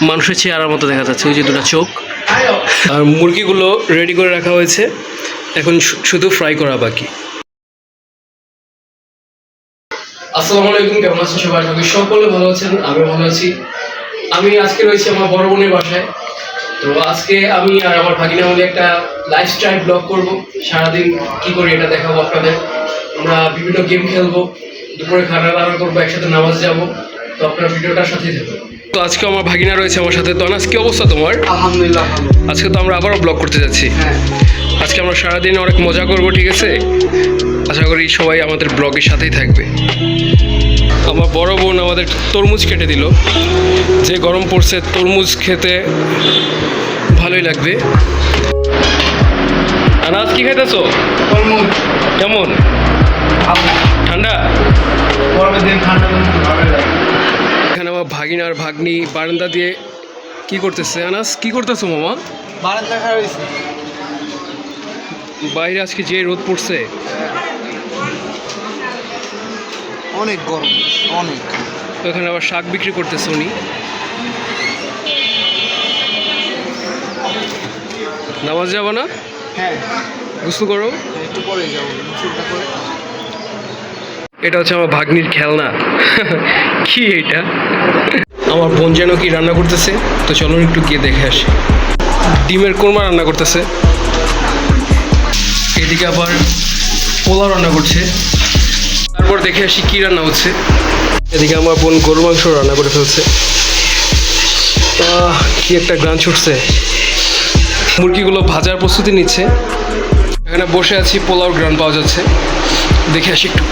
মানুষের চেহারার মতো দেখা যাচ্ছে, ওই যে দুটো চোখ। আর মুরগিগুলো রেডি করে রাখা হয়েছে, এখন শুধু ফ্রাই করা বাকি। আসসালামু আলাইকুম, কেমন আছেন সবাই? সকলে ভালো আছেন, আমি ভালো আছি। আমি আজকে রয়েছি আমার বড় বোনের বাসায়। তো আজকে আমি আর আমার ভাগিনা মিলে একটা লাইফস্টাইল ব্লগ করব। সারাদিন কি করি এটা দেখাবো আপনাদের। আমরা বিভিন্ন গেম খেলবো, দুপুরে খানা দানা করবো, একসাথে নামাজ যাবো। তো আপনারা ভিডিওটার সাথেই থাকবেন। তো আজকে আমার ভাগিনা রয়েছে আমার সাথে। তো আনাস, কি অবস্থা তোমার? আলহামদুলিল্লাহ। আজকে তো আমরা আবারও ব্লগ করতে যাচ্ছি। হ্যাঁ, আজকে আমরা সারাদিন অনেক মজা করব, ঠিক আছে? আশা করি সবাই আমাদের ব্লগের সাথেই থাকবে। আমার বড় বোন আমাদের তরমুজ কেটে দিল। যে গরম পড়ছে, তরমুজ খেতে ভালোই লাগবে। আনাজ, কি খাইতেছো? তরমুজ কেমন? ঠান্ডা? গরমের দিন ঠান্ডা ভালো লাগে। এখানে আমার ভাগিনা আর ভাগ্নি বারান্দা দিয়ে কি করতেছে? আনাস, কি করতেছো মামা? বারান্দা খাওয়া হয়েছে। বাইরে আজকে যে রোদ পড়ছে, অনেক গরম, অনেক। ওখানে আবার শাক বিক্রি করতেছে উনি। নামাজ যাবো না? হ্যাঁ, গোসল করো। একটু পরে যাবো গোসলটা করে। এটা হচ্ছে আমার ভাগ্নির খেলনা। কি এটা? আমার বোন যেন কি রান্না করতেছে, তো চলো একটু গিয়ে দেখে আসি। ডিমের কোরমা রান্না করতেছে, এদিকে আবার পোলাও রান্না করছে। তারপর দেখে আসি কি রান্না হচ্ছে। এদিকে আমার বোন গরুর মাংস রান্না করে ফেলছে। কি একটা গান ছুটছে। মুরগিগুলো ভাজার প্রস্তুতি নিচ্ছে। এখানে বসে আছি, পোলাওর গ্রান পাওয়া যাচ্ছে। দেখে আসি একটু।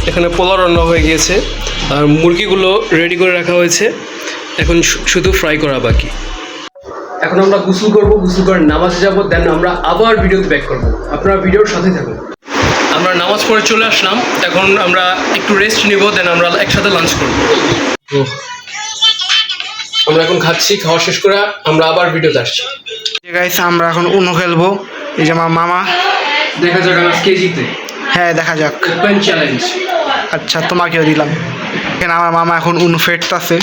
এখানে পোলাও রান্না হয়ে গিয়েছে আর মুরগিগুলো রেডি করে রাখা হয়েছে, এখন শুধু ফ্রাই করা বাকি। এখন আমরা গোসল করবো, গোসল করে নামাজে যাবো, দেন আমরা আবার ভিডিওতে ব্যাক করবো। আপনারা ভিডিওর সাথে থাকুন। আমরা নামাজ পড়ে চলে আসলাম, এখন আমরা একটু রেস্ট নিব, দেন আমরা একসাথে লাঞ্চ করবো। আমরা এখন খাচ্ছি, খাওয়া শেষ করে আমরা আবার ভিডিওতে আসছি। গাইস, আমরা এখন উনো খেলবো। এই যে আমার মামা। দেখা যাক আজ কে জিতে। হ্যাঁ, দেখা যাক। Open challenge. আচ্ছা, তোমাকেও দিলাম। এখানে আমার মামা এখন উনো ফেটতাছে।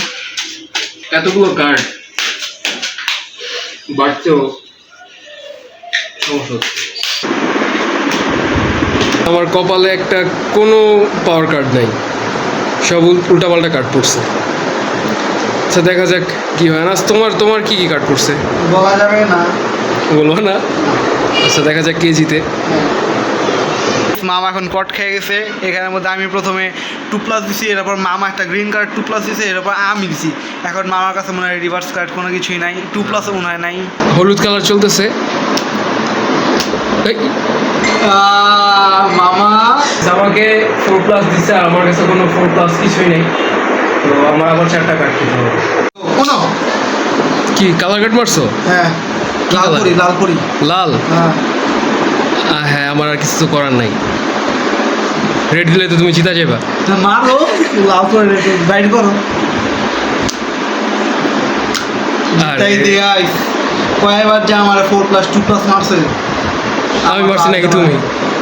এতগুলো কার্ড বাড়তেও সমস্যা হচ্ছে। আমার কপালে একটা কোনো পাওয়ার কার্ড নাই, সব উল্টাপাল্টা কার্ড পড়ছে। আচ্ছা, দেখা যাক কি হয়। না তোমার কি কি কার্ড পড়ছে? বলা যাবে না, বলবো না? আচ্ছা, দেখা যাক কে জিতে। মামা এখন কট খেয়ে গেছে। এখানের মধ্যে আমি প্রথমে 2+ দিছি, এরপর মামা একটা গ্রিন কার্ড 2+ দিছে, এরপর আমি দিছি। এখন মামার কাছে মনে হয় রিভার্স কার্ড কোনো কিছুই নাই, 2+ মনে হয় নাই। হলুদ কালার চলতেছে। মামা আমাকে 4+ দিচ্ছে আর আমার কাছে কোনো 4+ কিছুই নেই। তো আমার আবার 4টা কার্ড খেতে হবে। কোনো কি কালার কার্ড মারছো? হ্যাঁ, লালপুরি। লাল? হ্যাঁ, হ্যাঁ, আমার আর কিছু তো করার নাই। রেড দিলে তো তুমি জিতা যাবা। মারো, লালপুরি বাইট করো। তাই দেয়াই কয়বার যে আমার 4+ 2+ মারছে। আমি মারছি নাকি তুমি?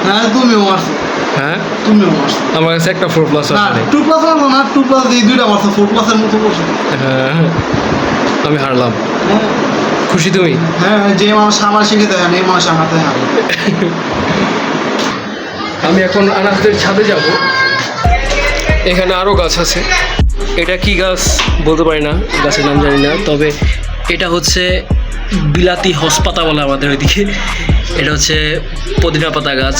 হ্যাঁ, তুমিও মারছো। হ্যাঁ, তুমিও মারছো। আমার কাছে একটা 4+ না, আছে। 2+ মারছো না, 2+ দিয়ে 2টা মারছো, 4+ এর মতো করছো। হ্যাঁ, আমি হারলাম। হ্যাঁ, খুশি তুমি? হ্যাঁ, যে মানুষ আমার শিখে দেয় না, এই মানুষ আমাতে হারে। আমি এখন আনাজদের ছাদে যাব। এখানে আরও গাছ আছে। এটা কি গাছ বলতে পারি না, গাছের নাম জানি না। তবে এটা হচ্ছে বিলাতি হসপাতা বলে আমাদের ওইদিকে। এটা হচ্ছে পুদিনা পাতা গাছ।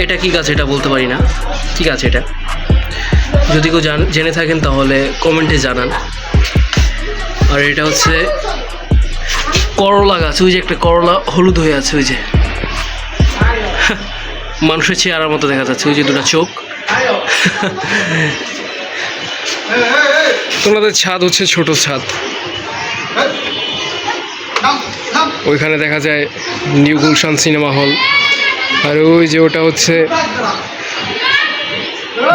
এটা কি গাছ এটা বলতে পারি না। কি গাছ এটা? যদি কেউ জেনে থাকেন তাহলে কমেন্টে জানান। আর এটা হচ্ছে করলা গাছ। ওই যে একটা করলা হলুদ হয়ে আছে, ওই যে মানুষের চেহারার মতো দেখা যাচ্ছে, ওই যে দুটো চোখ। তোমাদের ছাদ হচ্ছে ছোট ছাদ। ওইখানে দেখা যায় নিউ গুলশান সিনেমা হল। আর ওই যে ওটা হচ্ছে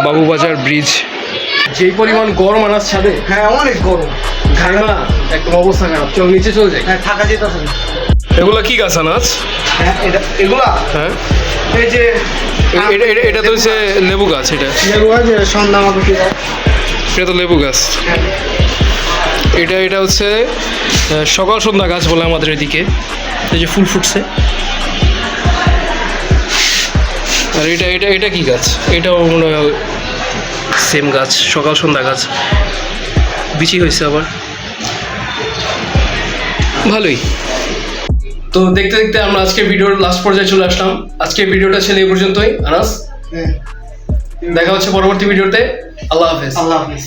বাবুবাজার ব্রিজ। যেই পরিমাণ গরম আনাজ ছাদে। হ্যাঁ, অনেক গরম, ঘামে না, একদম অবস্থা খারাপ। চল নিচে চলে যাই। হ্যাঁ, থাকা যেতেছে না। এগুলা কি গাছ আনাজ? হ্যাঁ, এগুলা হ্যাঁ, এই যে এটা তো হচ্ছে লেবু গাছ। এটা লেবু গাছ, সন্ধ্যা মতো কি গাছ। এটা তো লেবু গাছ। এটা হচ্ছে সকাল সন্ধ্যা গাছ বলে আমাদের এদিকে। এই যে ফুল ফুটছে। আর এটা কি গাছ? এটাও মনে হয় সেম গাছ, সকাল সন্ধ্যা গাছ, বিচি হয়েছে আবার, ভালোই। তো দেখতে দেখতে আমরা আজকে ভিডিওর লাস্ট পর্যায়ে চলে আসলাম। আজকে ভিডিওটা ছিল এই পর্যন্তই। আনাস, দেখা হচ্ছে পরবর্তী ভিডিওতে। আল্লাহ হাফেজ। আল্লাহ হাফিজ।